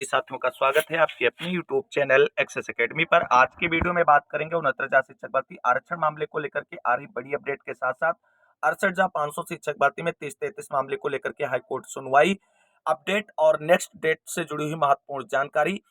साथियों का स्वागत है आपके अपने यूट्यूब चैनल एक्सेस एकेडमी पर। आज की वीडियो में बात करेंगे 69,000 शिक्षक भर्ती आरक्षण मामले को लेकर के आ रही बड़ी अपडेट के साथ साथ 68,500 शिक्षक भर्ती में 30-33 मामले को लेकर के हाईकोर्ट सुनवाई अपडेट और नेक्स्ट डेट से जुड़ी हुई महत्वपूर्ण जानकारी।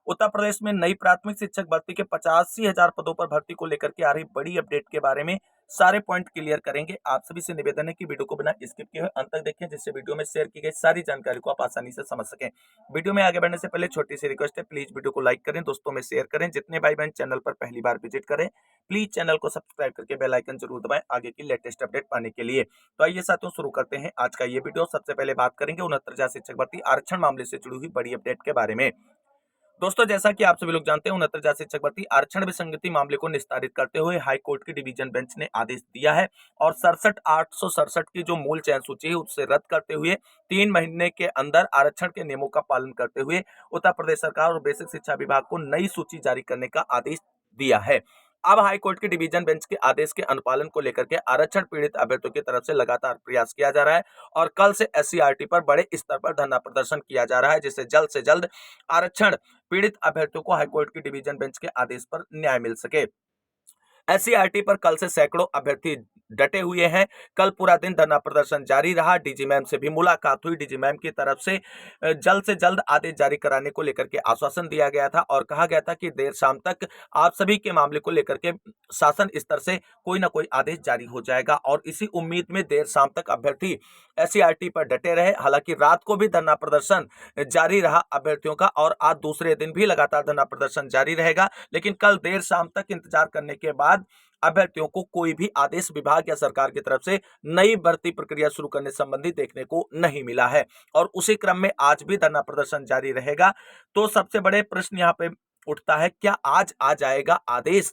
उत्तर प्रदेश में नई प्राथमिक शिक्षक भर्ती के 85,000 पदों पर भर्ती को लेकर के आ रही बड़ी अपडेट के बारे में सारे पॉइंट क्लियर करेंगे। आप सभी से निवेदन है कि वीडियो को बिना स्किप किए हुए अंत तक देखें, जिससे वीडियो में शेयर की गई सारी जानकारी को आप आसानी से समझ सकें। वीडियो में आगे बढ़ने से पहले छोटी सी रिक्वेस्ट है, प्लीज वीडियो को लाइक करें, दोस्तों में शेयर करें। जितने भाई बहन चैनल पर पहली बार विजिट करें, प्लीज चैनल को सब्सक्राइब करके बेल आइकन जरूर दबाएं आगे की लेटेस्ट अपडेट पाने के लिए। तो आइए साथियों शुरू करते हैं आज का ये वीडियो। सबसे पहले बात करेंगे 69,000 शिक्षक भर्ती आरक्षण मामले से जुड़ी हुई बड़ी अपडेट के बारे में। दोस्तों, जैसा कि आप सभी लोग जानते हैं, 69,000 शिक्षक भर्ती आरक्षण विसंगति मामले को निस्तारित करते हुए हाई कोर्ट की डिवीजन बेंच ने आदेश दिया है और 67,867 की जो मूल चयन सूची है उससे रद्द करते हुए 3 महीने के अंदर आरक्षण के नियमों का पालन करते हुए उत्तर प्रदेश सरकार और बेसिक शिक्षा विभाग को नई सूची जारी करने का आदेश दिया है। अब हाईकोर्ट के डिवीजन बेंच के आदेश के अनुपालन को लेकर के आरक्षण पीड़ित अभ्यर्थियों की तरफ से लगातार प्रयास किया जा रहा है और कल से एससीईआरटी पर बड़े स्तर पर धरना प्रदर्शन किया जा रहा है, जिससे जल्द से जल्द आरक्षण पीड़ित अभ्यर्थियों को हाईकोर्ट की डिवीजन बेंच के आदेश पर न्याय मिल सके। एससीईआरटी पर कल से सैकड़ों अभ्यर्थी डटे हुए हैं। कल पूरा दिन धरना प्रदर्शन जारी रहा। डीजी मैम से भी मुलाकात हुई। डीजी मैम की तरफ से जल्द आदेश जारी कराने को लेकर के आश्वासन दिया गया था और कहा गया था कि देर शाम तक आप सभी के मामले को लेकर के शासन स्तर से कोई ना कोई आदेश जारी हो जाएगा और इसी उम्मीद में देर शाम तक अभ्यर्थी एससीईआरटी पर डटे रहे। हालांकि रात को भी धरना प्रदर्शन जारी रहा अभ्यर्थियों का और आज दूसरे दिन भी लगातार धरना प्रदर्शन जारी रहेगा, लेकिन कल देर शाम तक इंतजार करने के बाद अभ्यर्थियों को कोई भी आदेश विभाग या सरकार की तरफ से नई भर्ती प्रक्रिया शुरू करने संबंधी देखने को नहीं मिला है और उसी क्रम में आज भी धरना प्रदर्शन जारी रहेगा। तो सबसे बड़े प्रश्न यहाँ पे उठता है, क्या आज आ जाएगा आदेश?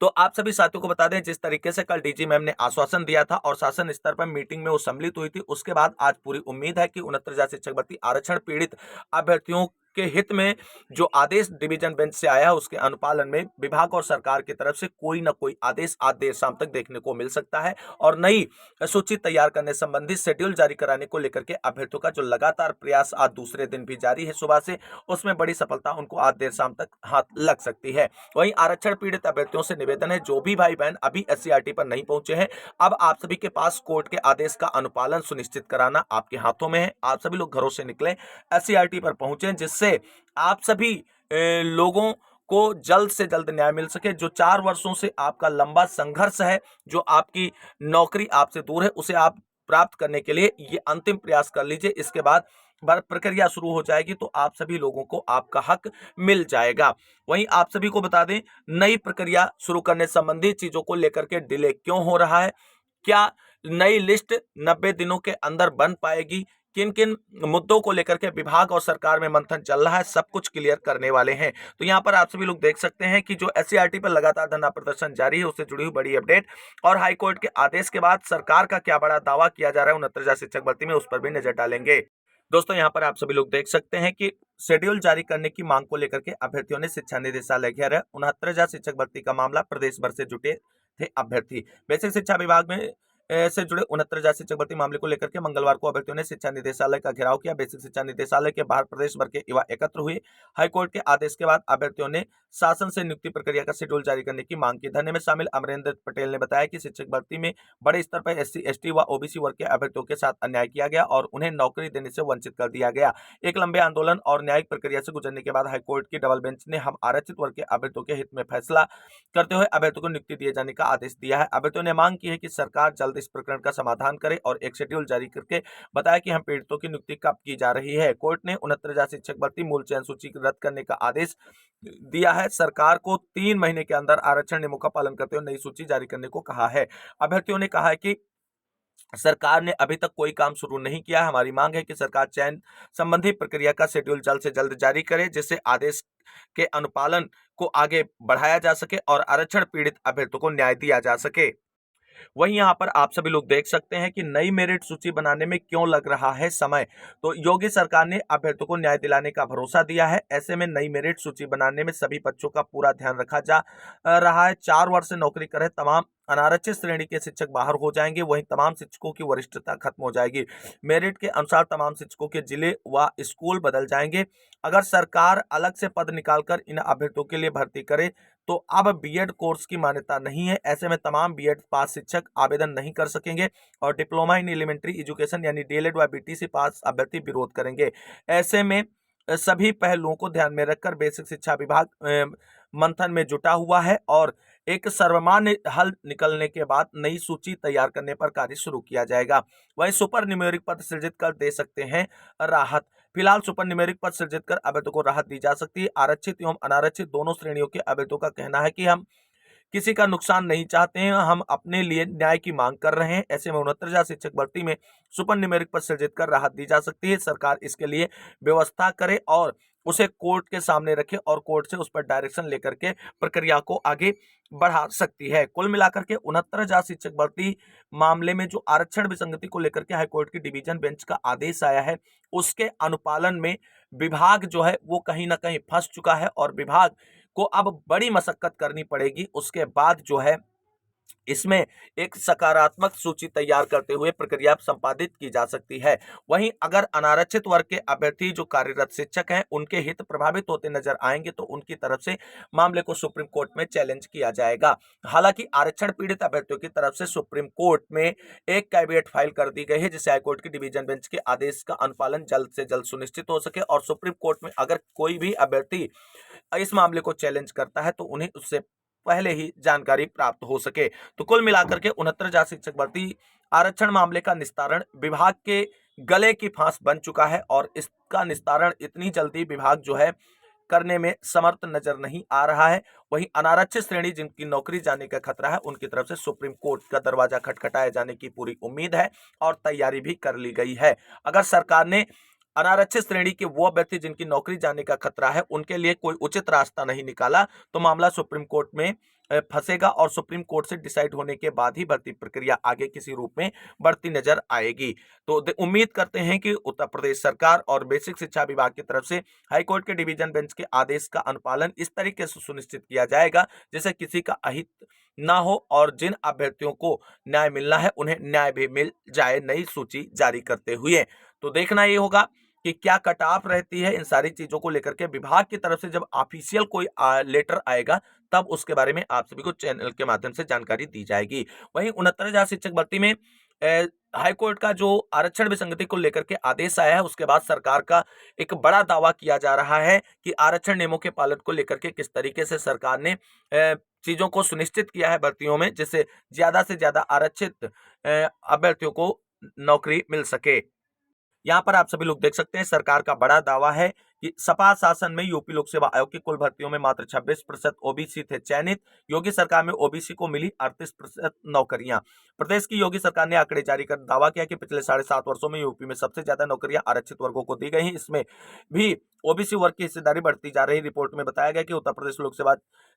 तो आप सभी साथियों को बता दें, जिस तरीके से कल डीजी मैम ने आश्वासन दिया था और शासन स्तर पर मीटिंग में वो सम्मिलित हुई थी, उसके बाद आज पूरी उम्मीद है कि 69,000 शिक्षक भर्ती आरक्षण पीड़ित अभ्यर्थियों के हित में जो आदेश डिवीजन बेंच से आया है उसके अनुपालन में विभाग और सरकार की तरफ से कोई ना कोई आदेश आज देर शाम तक देखने को मिल सकता है और नई सूची तैयार करने संबंधी शेड्यूल जारी कराने को लेकर के अभ्यर्थियों का जो लगातार प्रयास आज दूसरे दिन भी जारी है सुबह से, उसमें बड़ी सफलता उनको आज देर शाम तक हाथ लग सकती है। वहीं आरक्षण पीड़ित अभ्यर्थियों से निवेदन है, जो भी भाई बहन अभी एससीईआरटी पर नहीं पहुंचे हैं, अब आप सभी के पास कोर्ट के आदेश का अनुपालन सुनिश्चित कराना आपके हाथों में है। आप सभी लोग घरों से निकलें, एससीईआरटी पर पहुंचे, जिससे आप सभी लोगों को जल्द से जल्द न्याय मिल सके। जो 4 वर्षों से आपका लंबा संघर्ष है, जो आपकी नौकरी आपसे दूर है, उसे आप प्राप्त करने के लिए ये अंतिम प्रयास कर लीजिए। इसके बाद प्रक्रिया शुरू हो जाएगी तो आप सभी लोगों को आपका हक मिल जाएगा। वहीं आप सभी को बता दें, नई प्रक्रिया शुरू करने संबंधी चीजों को लेकर के डिले क्यों हो रहा है, क्या नई लिस्ट 90 दिनों के अंदर बन पाएगी, किन किन मुद्दों को लेकर के विभाग और सरकार में मंथन चल रहा है, सब कुछ क्लियर करने वाले हैं। तो यहाँ पर आप सभी लोग देख सकते हैं कि जो एससीईआरटी पर लगातार धरना प्रदर्शन जारी है उससे जुड़ी हुई बड़ी अपडेट और हाईकोर्ट के आदेश के बाद सरकार का क्या बड़ा दावा किया जा रहा है 69,000 शिक्षक भर्ती में, उस पर भी नजर डालेंगे। दोस्तों, यहाँ पर आप सभी लोग देख सकते हैं कि शेड्यूल जारी करने की मांग को लेकर के अभ्यर्थियों ने शिक्षा निदेशालय घेरा। 69,000 शिक्षक भर्ती का मामला, प्रदेश भर से जुटे थे अभ्यर्थी। बेसिक शिक्षा विभाग में से जुड़े 69,000 शिक्षक भर्ती मामले को लेकर के मंगलवार को अभ्यर्थियों ने शिक्षा निदेशालय का घेराव किया। बेसिक शिक्षा निदेशालय के बाहर प्रदेश भर के युवा एकत्र हुए। हाईकोर्ट के आदेश के बाद अभ्यर्थियों ने शासन से नियुक्ति प्रक्रिया का शेड्यूल जारी करने की मांग की। धरने में शामिल अमरेंद्र पटेल ने बताया कि शिक्षक भर्ती में बड़े स्तर पर एससी, एसटी व ओबीसी वर्ग के अभ्यर्थियों के साथ अन्याय किया गया और उन्हें नौकरी देने से वंचित कर दिया गया। एक लंबे आंदोलन और न्यायिक प्रक्रिया से गुजरने के बाद हाईकोर्ट की डबल बेंच ने हम आरक्षित वर्ग के अभ्यर्थियों के हित में फैसला करते हुए अभ्यर्थियों को नियुक्ति दिए जाने का आदेश दिया है। अभ्यर्थियों ने मांग की है कि सरकार जल्द इस प्रकरण का समाधान करे और एक शेड्यूल जारी करके बताया कि हम पीड़ितों की नियुक्ति कब की जा रही है। कोर्ट ने 69,000 शिक्षक भर्ती मूल चयन सूची रद्द करने का आदेश दिया है। सरकार को 3 महीने के अंदर आरक्षण नियमों का पालन करते हुए नई सूची जारी करने को कहा है। अभ्यर्थियों ने कहा है कि सरकार ने अभी तक कोई काम शुरू नहीं किया है। हमारी मांग है कि सरकार चयन संबंधी प्रक्रिया का शेड्यूल जल्द से जल्द जारी करे, जिससे आदेश के अनुपालन को आगे बढ़ाया जा सके और आरक्षण पीड़ित अभ्यर्थियों को न्याय दिया जा सके। वहीं यहाँ पर आप सभी लोग देख सकते हैं कि नई मेरिट सूची बनाने में क्यों लग रहा है समय। तो योगी सरकार ने अभ्यर्थियों को न्याय दिलाने का भरोसा दिया है। ऐसे में नई मेरिट सूची बनाने में सभी बच्चों का पूरा ध्यान रखा जा रहा है। 4 वर्ष से नौकरी कर रहे तमाम अनारक्षित श्रेणी के शिक्षक बाहर हो जाएंगे, वहीं तमाम शिक्षकों की वरिष्ठता खत्म हो जाएगी। मेरिट के अनुसार तमाम शिक्षकों के जिले व स्कूल बदल जाएंगे। अगर सरकार अलग से पद निकालकर इन अभ्यर्थियों के लिए भर्ती करे तो अब बीएड कोर्स की मान्यता नहीं है। ऐसे में तमाम बीएड पास शिक्षक आवेदन नहीं कर सकेंगे और डिप्लोमा इन एलिमेंट्री एजुकेशन यानी डीएलएड व बीटीसी पास अभ्यर्थी विरोध करेंगे। ऐसे में सभी पहलुओं को ध्यान में रखकर बेसिक शिक्षा विभाग मंथन में जुटा हुआ है और एक सर्वमान्य हल निकलने के बाद नई सूची तैयार करने पर कार्य शुरू किया जाएगा। वहीं सुपर न्यूमेरिक पद सृजित कर दे सकते हैं राहत। फिलहाल सुपर न्यूमेरिक पद सृजित कर अभ्यर्थियों को राहत दी जा सकती है। आरक्षित एवं अनारक्षित दोनों श्रेणियों के अभ्यर्थियों का कहना है कि हम किसी का नुकसान नहीं चाहते हैं, हम अपने लिए न्याय की मांग कर रहे हैं। ऐसे में 69,000 शिक्षक भर्ती में सुपर न्यूमेरिक पद सृजित कर राहत दी जा सकती है। सरकार इसके लिए व्यवस्था करे और उसे कोर्ट के सामने रखे और कोर्ट से उस पर डायरेक्शन लेकर के प्रक्रिया को आगे बढ़ा सकती है। कुल मिलाकर के 69,000 शिक्षक भर्ती मामले में जो आरक्षण विसंगति को लेकर के हाईकोर्ट की डिवीजन बेंच का आदेश आया है, उसके अनुपालन में विभाग जो है वो कहीं ना कहीं फंस चुका है और विभाग को अब बड़ी मशक्कत करनी पड़ेगी। उसके बाद जो है इसमें एक सकारात्मक सूची तैयार करते हुए प्रक्रिया संपादित की जा सकती है। वहीं अगर अनारक्षित वर्ग के अभ्यर्थी जो कार्यरत शिक्षक हैं उनके हित प्रभावित होते नजर आएंगे तो उनकी तरफ से मामले को सुप्रीम कोर्ट में चैलेंज किया जाएगा। हालांकि आरक्षण पीड़ित अभ्यर्थियों की तरफ से सुप्रीम कोर्ट में एक कैविएट फाइल कर दी गई है जिससे हाईकोर्ट की डिवीजन बेंच के आदेश का अनुपालन जल्द से जल्द सुनिश्चित हो सके और सुप्रीम कोर्ट में अगर कोई भी अभ्यर्थी इस मामले को चैलेंज करता है तो उन्हें उससे पहले ही जानकारी प्राप्त हो सके। तो कुल मिलाकर के 69,000 शिक्षक भर्ती आरक्षण मामले का निस्तारण विभाग के गले की फांस बन चुका है और इसका निस्तारण इतनी जल्दी विभाग जो है करने में समर्थ नजर नहीं आ रहा है। वहीं अनारक्षित श्रेणी जिनकी नौकरी जाने का खतरा है उनकी तरफ से सुप्रीम कोर्ट का दरवाजा खटखटाए जाने की पूरी उम्मीद है और तैयारी भी कर ली गई है। अगर सरकार ने अनारक्षित श्रेणी के वो अभ्यर्थी जिनकी नौकरी जाने का खतरा है उनके लिए कोई उचित रास्ता नहीं निकाला तो मामला सुप्रीम कोर्ट में फंसेगा और सुप्रीम कोर्ट से डिसाइड होने के बाद ही भर्ती प्रक्रिया आगे किसी रूप में बढ़ती नजर आएगी। तो उम्मीद करते हैं कि उत्तर प्रदेश सरकार और बेसिक शिक्षा विभाग की तरफ से हाईकोर्ट के डिवीजन बेंच के आदेश का अनुपालन इस तरीके से सुनिश्चित किया जाएगा जिससे किसी का अहित ना हो और जिन अभ्यर्थियों को न्याय मिलना है उन्हें न्याय भी मिल जाए नई सूची जारी करते हुए। तो देखना ये होगा कि क्या कट ऑफ रहती है इन सारी चीजों को लेकर के। विभाग की तरफ से जब ऑफिशियल कोई लेटर आएगा तब उसके बारे में आप सभी को चैनल के माध्यम से जानकारी दी जाएगी। वहीं 69,000 शिक्षक भर्ती में हाईकोर्ट का जो आरक्षण विसंगति को लेकर के आदेश आया है उसके बाद सरकार का एक बड़ा दावा किया जा रहा है कि आरक्षण नियमों के पालन को लेकर के किस तरीके से सरकार ने चीजों को सुनिश्चित किया है भर्तियों में जिससे ज्यादा से ज्यादा आरक्षित अभ्यर्थियों को नौकरी मिल सके। यहाँ पर आप सभी लोग देख सकते हैं सरकार का बड़ा दावा है कि सपा शासन में यूपी लोक सेवा आयोग की कुल भर्तियों में मात्र 26% ओबीसी थे चयनित। योगी सरकार में ओबीसी को मिली 38% नौकरियां। प्रदेश की योगी सरकार ने आंकड़े जारी कर दावा किया कि पिछले 7.5 वर्षों में यूपी में सबसे ज्यादा नौकरियां आरक्षित वर्गों को दी गई हैं। इसमें भी ओबीसी वर्ग की हिस्सेदारी बढ़ती जा रही। रिपोर्ट में बताया गया कि उत्तर प्रदेश लोक सेवा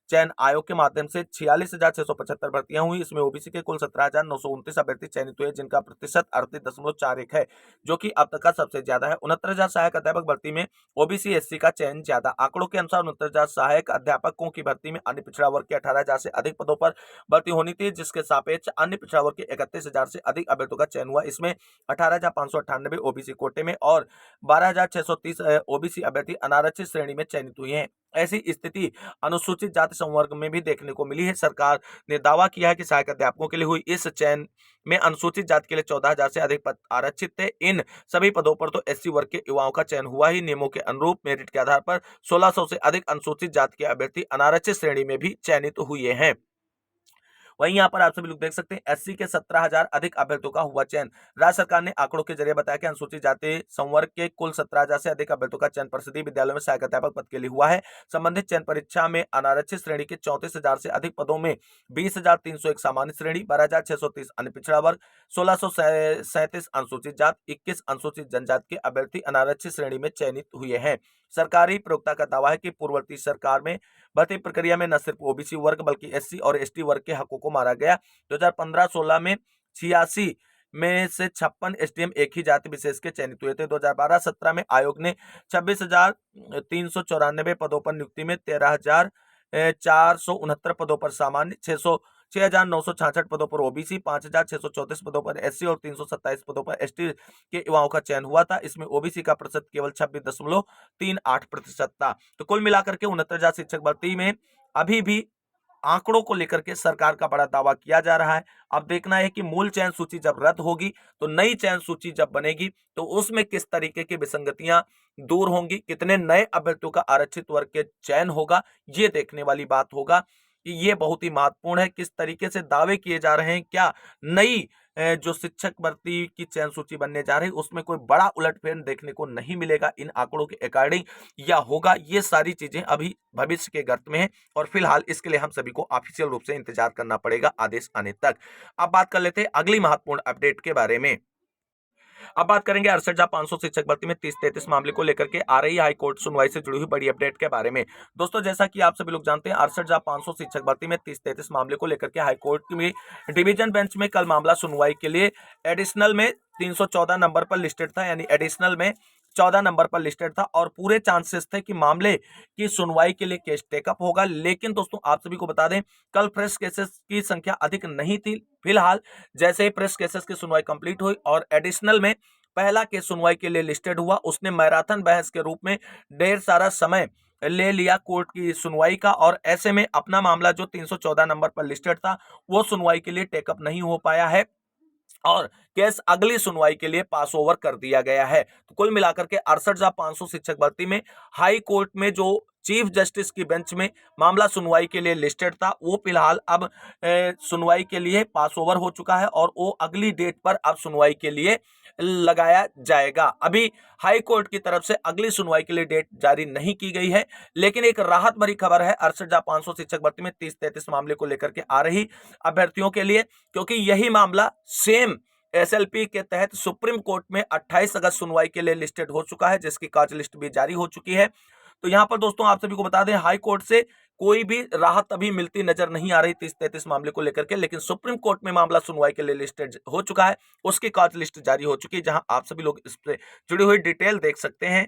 चयन आयोग के माध्यम से 46,675 भर्तियां हुई। इसमें ओबीसी के कुल 17,929 अभ्यर्थी चयनित हुए जिनका प्रतिशत 38.41 है जो कि अब तक का सबसे ज्यादा है। 69,000 सहायक अध्यापक भर्ती में ओबीसी एससी का चयन ज्यादा। आंकड़ों के अनुसार 69,000 सहायक अध्यापकों की भर्ती में अन्य पिछड़ा वर्ग के 18,000 से अधिक पदों पर भर्ती होनी थी जिसके सापेक्ष अन्य पिछड़ा वर्ग के 31,000 से अधिक अभ्यर्थियों का चयन हुआ। इसमें 18,598 ओबीसी कोटे में और 12,630 ओबीसी अभ्यर्थी अनारक्षित श्रेणी में चयनित हुए हैं। ऐसी स्थिति अनुसूचित जाति संवर्ग में भी देखने को मिली है। सरकार ने दावा किया है कि सहायक अध्यापकों के लिए हुई इस चयन में अनुसूचित जाति के लिए 14,000 से अधिक पद आरक्षित थे। इन सभी पदों पर तो एससी वर्ग के युवाओं का चयन हुआ ही। नियमों के अनुरूप मेरिट के आधार पर 1600 से अधिक अनुसूचित जाति के अभ्यर्थी अनारक्षित श्रेणी में भी चयनित हुए हैं। वहीं यहाँ पर आप सभी लोग देख सकते हैं एससी के 17,000 अधिक अभ्यर्थियों का हुआ चयन। राज्य सरकार ने आंकड़ों के जरिए बताया कि अनुसूचित जाति संवर्ग के कुल 17,000 से अधिक अभ्यर्थियों का चयन परिषदीय विद्यालयों में सहायक अध्यापक पद के लिए हुआ है। संबंधित चयन परीक्षा में अनारक्षित श्रेणी के 34,000 से अधिक पदों में 20,301 सामान्य श्रेणी, 12,630 अन्य पिछड़ा वर्ग, 1,637 अनुसूचित जाति, 21 अनुसूचित जनजाति के अभ्यर्थी अनारक्षित श्रेणी में चयनित हुए हैं। सरकारी प्रवक्ता का दावा है कि पूर्ववर्ती सरकार में भर्ती प्रक्रिया में न सिर्फ ओबीसी वर्ग बल्कि एससी और एसटी वर्ग के हकों को मारा गया। 2015-16 में 86 में से 56 एसडीएम एक ही जाति विशेष के चयनित हुए थे। 2012-17 में आयोग ने 26,394 पदों पर नियुक्ति में 13,469 पदों पर सामान्य, 6,966 पदों पर ओबीसी, 5,634 पदों पर एससी और 327 पदों पर एसटी के युवाओं का चयन हुआ था। इसमें ओबीसी का प्रतिशत केवल 26.38% था। तो कुल मिलाकर के 69,000 शिक्षक भर्ती में अभी भी आंकड़ों को लेकर के सरकार का बड़ा दावा किया जा रहा है। अब देखना है कि मूल चयन सूची जब रद्द होगी तो नई चयन सूची जब बनेगी तो उसमें किस तरीके की विसंगतियां दूर होंगी, कितने नए अभ्यर्थियों का आरक्षित वर्ग के चयन होगा, ये देखने वाली बात होगा कि ये बहुत ही महत्वपूर्ण है। किस तरीके से दावे किए जा रहे हैं, क्या नई जो शिक्षक भर्ती की चयन सूची बनने जा रही है उसमें कोई बड़ा उलटफेर देखने को नहीं मिलेगा इन आंकड़ों के अकॉर्डिंग, या होगा, ये सारी चीजें अभी भविष्य के गर्त में है और फिलहाल इसके लिए हम सभी को ऑफिशियल रूप से इंतजार करना पड़ेगा आदेश आने तक। अब बात कर लेते हैं अगली महत्वपूर्ण अपडेट के बारे में। अब बात करेंगे 68,500 शिक्षक भर्ती में 30-33 मामले को लेकर के आ रही हाईकोर्ट सुनवाई से जुड़ी हुई बड़ी अपडेट के बारे में। दोस्तों जैसा कि आप सभी लोग जानते हैं 68,500 शिक्षक भर्ती में 30-33 मामले को लेकर के हाईकोर्ट में डिवीजन बेंच में कल मामला सुनवाई के लिए एडिशनल में 314 नंबर पर लिस्टेड था, यानी एडिशनल में 14 नंबर पर लिस्टेड था और पूरे चांसेस थे कि मामले की सुनवाई के लिए केस टेकअप होगा। लेकिन दोस्तों आप सभी को बता दें कल फ्रेश केसेस की संख्या अधिक नहीं थी। फिलहाल जैसे ही फ्रेश केसेस की सुनवाई कंप्लीट हुई और एडिशनल में पहला केस सुनवाई के लिए लिस्टेड हुआ, उसने मैराथन बहस के रूप में ढेर सारा समय ले लिया कोर्ट की सुनवाई का और ऐसे में अपना मामला जो 314 नंबर पर लिस्टेड था वो सुनवाई के लिए टेकअप नहीं हो पाया है और केस अगली सुनवाई के लिए पास ओवर कर दिया गया है। तो कुल मिलाकर के 68,500 शिक्षक भर्ती में हाई कोर्ट में जो चीफ जस्टिस की बेंच में मामला सुनवाई के लिए लिस्टेड था वो फिलहाल अब सुनवाई के लिए पास ओवर हो चुका है और वो अगली डेट पर अब सुनवाई के लिए लगाया जाएगा। अभी हाई कोर्ट की तरफ से अगली सुनवाई के लिए डेट जारी नहीं की गई है, लेकिन एक राहत भरी खबर है 68,500 शिक्षक भर्ती में 30-33 मामले को लेकर के आ रही अभ्यर्थियों के लिए, क्योंकि यही मामला सेम एसएलपी के तहत सुप्रीम कोर्ट में 28 अगस्त सुनवाई के लिए लिस्टेड हो चुका है, जिसकी कॉज लिस्ट भी जारी हो चुकी है। तो यहां पर दोस्तों आप सभी को बता दें हाई कोर्ट से कोई भी राहत अभी मिलती नजर नहीं आ रही 30-33 मामले को लेकर के, लेकिन सुप्रीम कोर्ट में मामला सुनवाई के लिए लिस्टेड हो चुका है, उसकी कॉज लिस्ट जारी हो चुकी है, जहां आप सभी लोग इस पे जुड़ी हुई डिटेल देख सकते हैं।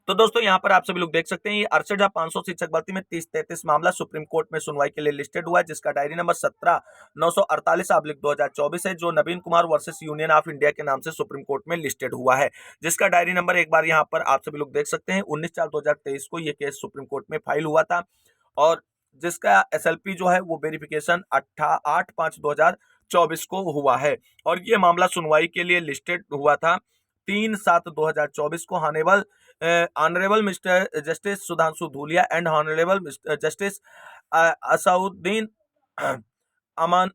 तो दोस्तों यहाँ पर आप सभी लोग देख सकते हैं ये 68,500 शिक्षक भर्ती में 30-33 मामला सुप्रीम कोर्ट में सुनवाई के लिए लिस्टेड हुआ है, जिसका डायरी नंबर 17,948/2024 है, जो Naveen Kumar versus Union of India के नाम से सुप्रीम कोर्ट में लिस्टेड हुआ है, जिसका डायरी नंबर एक बार यहाँ पर आप सभी लोग देख सकते हैं 19/4/2023 को ये केस सुप्रीम कोर्ट में फाइल हुआ था और जिसका एसएलपी जो है वो वेरिफिकेशन 8/5/2024 को हुआ है और ये मामला सुनवाई के लिए लिस्टेड हुआ था 3/7/2024 को। Honourable mister justice Sudhanshu Dhulia and honourable justice Asauddin Aman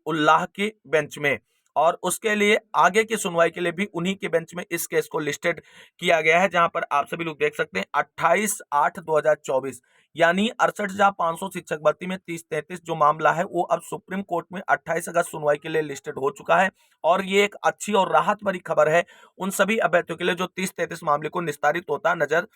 Ullah की बेंच में, और उसके लिए आगे की सुनवाई के लिए भी उन्हीं के बेंच में इस केस को लिस्टेड किया गया है, जहां पर आप सभी लोग देख सकते हैं 28/8/2024, यानी 68,500 शिक्षक भर्ती में 30-33 जो मामला है वो अब सुप्रीम कोर्ट में 28 अगस्त सुनवाई के लिए लिस्टेड हो चुका है और ये एक अच्छी और राहत भरी खबर है उन सभी अभ्यर्थियों के लिए जो 30-33 मामले को निस्तारित होता नजर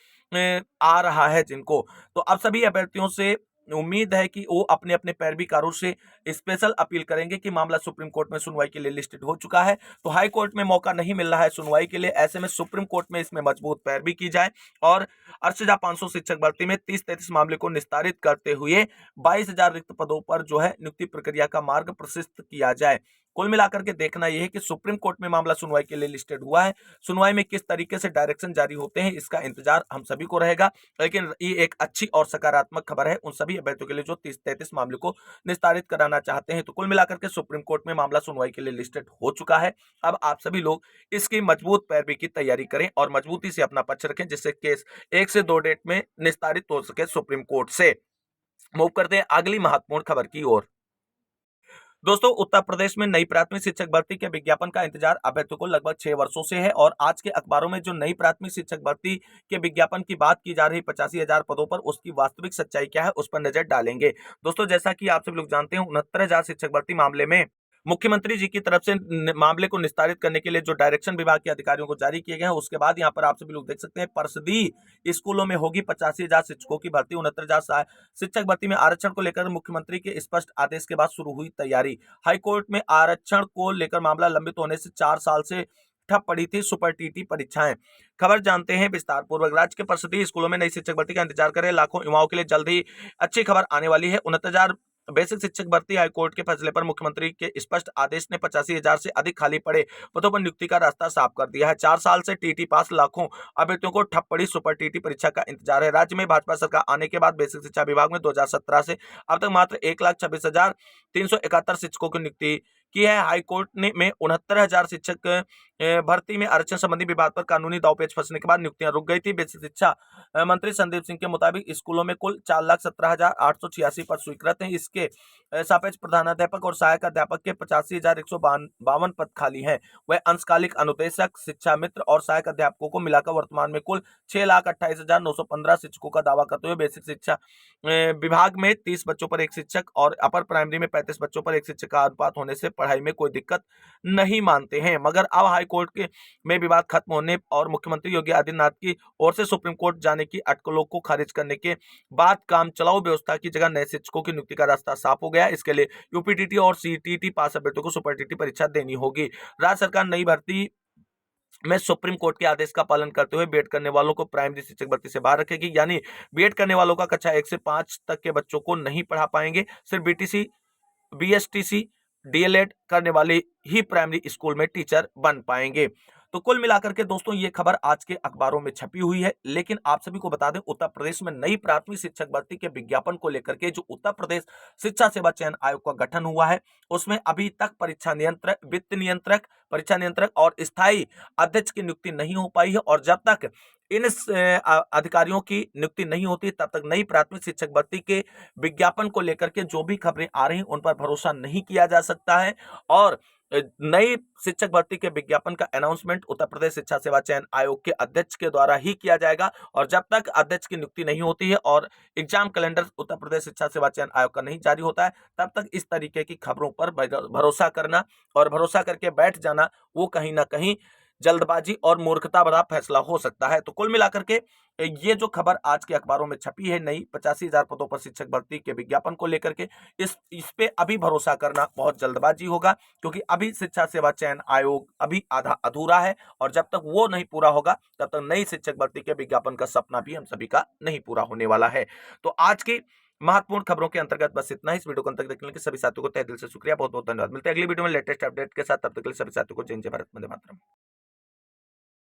आ रहा है जिनको। तो अब सभी अभ्यर्थियों से उम्मीद है कि वो अपने अपने पैरवीकारों से स्पेशल अपील करेंगे कि मामला सुप्रीम कोर्ट में सुनवाई के लिए लिस्टेड हो चुका है, तो हाई कोर्ट में मौका नहीं मिल रहा है सुनवाई के लिए, ऐसे में सुप्रीम कोर्ट में इसमें मजबूत पैरवी की जाए और 68,500 शिक्षक भर्ती में 30-33 मामले को निस्तारित करते हुए 22,000 रिक्त पदों पर जो है नियुक्ति प्रक्रिया का मार्ग प्रशस्त किया जाए। कुल मिलाकर के देखना यह है कि सुप्रीम कोर्ट में मामला सुनवाई के लिए लिस्टेड हुआ है, सुनवाई में किस तरीके से डायरेक्शन जारी होते हैं इसका इंतजार हम सभी को रहेगा, लेकिन ये एक अच्छी और सकारात्मक खबर है उन सभी अभ्यर्थियों के लिए जो 30-33 मामले को निस्तारित कराना चाहते हैं। तो कुल मिलाकर के सुप्रीम कोर्ट में मामला सुनवाई के लिए लिस्टेड हो चुका है। अब आप सभी लोग इसकी मजबूत पैरवी की तैयारी करें और मजबूती से अपना पक्ष रखें, जिससे केस 1 से 2 डेट में निस्तारित हो सके सुप्रीम कोर्ट से। मूव करते हैं अगली महत्वपूर्ण खबर की ओर। दोस्तों उत्तर प्रदेश में नई प्राथमिक शिक्षक भर्ती के विज्ञापन का इंतजार अभ्यर्थियों को लगभग 6 वर्षों से है और आज के अखबारों में जो नई प्राथमिक शिक्षक भर्ती के विज्ञापन की बात की जा रही 85,000 पदों पर, उसकी वास्तविक सच्चाई क्या है उस पर नजर डालेंगे। दोस्तों जैसा कि आप सब लोग जानते हैं 69,000 शिक्षक भर्ती मामले में मुख्यमंत्री जी की तरफ से मामले को निस्तारित करने के लिए जो डायरेक्शन विभाग के अधिकारियों को जारी किए गए हैं, उसके बाद यहाँ पर आप सभी लोग देख सकते हैं परिषदीय स्कूलों में होगी 85,000 शिक्षकों की भर्ती। 69,000 शिक्षक भर्ती में आरक्षण को लेकर मुख्यमंत्री के स्पष्ट आदेश के बाद शुरू हुई तैयारी। हाईकोर्ट में आरक्षण को लेकर मामला लंबित होने से 4 साल से ठप पड़ी थी सुपर टीटी परीक्षाएं। खबर जानते हैं विस्तार पूर्वक। राज्य के परिषदीय स्कूलों में नई शिक्षक भर्ती का इंतजार कर रहे लाखों युवाओं के लिए जल्द ही अच्छी खबर आने वाली है। 69,000 बेसिक शिक्षक भर्ती हाईकोर्ट के फैसले पर मुख्यमंत्री के स्पष्ट आदेश ने 85,000 से अधिक खाली पड़े पदों पर नियुक्ति का रास्ता साफ कर दिया है। 4 साल से टीटी पास लाखों अभ्यर्थियों को ठप पड़ी सुपर टीटी परीक्षा का इंतजार है। राज्य में भाजपा सरकार आने के बाद बेसिक शिक्षा विभाग में 2017 से अब तक मात्र 1,26,371 शिक्षकों की नियुक्ति की है। हाईकोर्ट ने में 69,000 शिक्षक भर्ती में आरक्षण संबंधी विवाद पर कानूनी दावपेच फंसने के बाद नियुक्तियां रुक गई थी। बेसिक शिक्षा मंत्री संदीप सिंह के मुताबिक स्कूलों में कुल 4,17,886 पद स्वीकृत हैं। इसके सापेक्ष प्रधानाध्यापक और सहायक अध्यापक के 85,152 पद खाली हैं। वह अंशकालिक अनुदेशक, शिक्षा मित्र और सहायक अध्यापकों को मिलाकर वर्तमान में कुल 6,28,915 शिक्षकों का दावा करते हुए बेसिक शिक्षा विभाग में 30 बच्चों पर एक शिक्षक और अपर प्राइमरी में 35 बच्चों पर एक शिक्षक का अनुपात होने से पढ़ाई में कोई दिक्कत नहीं मानते हैं। मगर अब हाईकोर्ट के में विवाद खत्म होने और मुख्यमंत्री योगी आदित्यनाथ की ओर से सुप्रीम कोर्ट जाने की अटकलों को खारिज करने के बाद काम चलाऊ व्यवस्था की जगह नए शिक्षकों की नियुक्ति का रास्ता साफ हो गया। इसके लिए यूपीटीटी और सीटीटी पास अभ्यर्थियों को सुपर टीटी परीक्षा देनी होगी। राज्य सरकार नई भर्ती में सुप्रीम कोर्ट के आदेश का पालन करते हुए बीएड करने वालों को प्राइमरी शिक्षक भर्ती से बाहर रखेगी। यानी बीएड करने वालों का कक्षा 1 से 5 तक के बच्चों को नहीं पढ़ा पाएंगे। सिर्फ बीटीसी, बीएसटीसी, डीएलएड करने वाले ही प्राइमरी स्कूल में टीचर बन पाएंगे। तो कुल मिलाकर के दोस्तों ये खबर आज के अखबारों में छपी हुई है। लेकिन आप सभी को बता दें, उत्तर प्रदेश में नई प्राथमिक शिक्षक भर्ती के विज्ञापन को लेकर के जो उत्तर प्रदेश शिक्षा सेवा चयन आयोग का गठन हुआ है, उसमें अभी तक परीक्षा नियंत्रक, वित्त नियंत्रक, परीक्षा नियंत्रक और स्थायी अध्यक्ष की नियुक्ति नहीं हो पाई है। और जब तक इन अधिकारियों की नियुक्ति नहीं होती तब तक नई प्राथमिक शिक्षक भर्ती के विज्ञापन को लेकर के जो भी खबरें आ रही हैं उन पर भरोसा नहीं किया जा सकता है। और नई शिक्षक भर्ती के विज्ञापन का अनाउंसमेंट उत्तर प्रदेश शिक्षा सेवा चयन आयोग के अध्यक्ष के द्वारा ही किया जाएगा। और जब तक अध्यक्ष की नियुक्ति नहीं होती है और एग्जाम कैलेंडर उत्तर प्रदेश शिक्षा सेवा चयन आयोग का नहीं जारी होता है, तब तक इस तरीके की खबरों पर भरोसा करना और भरोसा करके बैठ जाना, वो कहीं ना कहीं जल्दबाजी और मूर्खता भरा फैसला हो सकता है। तो कुल मिलाकर के ये जो खबर आज के अखबारों में छपी है, नई 85,000 पदों पर शिक्षक भर्ती के विज्ञापन को लेकर के, इस पे अभी भरोसा करना बहुत जल्दबाजी होगा, क्योंकि अभी शिक्षा सेवा चयन आयोग अभी आधा अधूरा है। और जब तक वो नहीं पूरा होगा तब तक नई शिक्षक भर्ती के विज्ञापन का सपना भी हम सभी का नहीं पूरा होने वाला है। तो आज की महत्वपूर्ण खबरों के अंतर्गत बस इतना ही। इस वीडियो को अंत तक देखने के सभी साथियों को तहे दिल से शुक्रिया, बहुत बहुत धन्यवाद। मिलते हैं अगली वीडियो में लेटेस्ट अपडेट के साथ। तब तक के लिए सभी साथियों को जय हिंद, जय भारत, वंदे मातरम।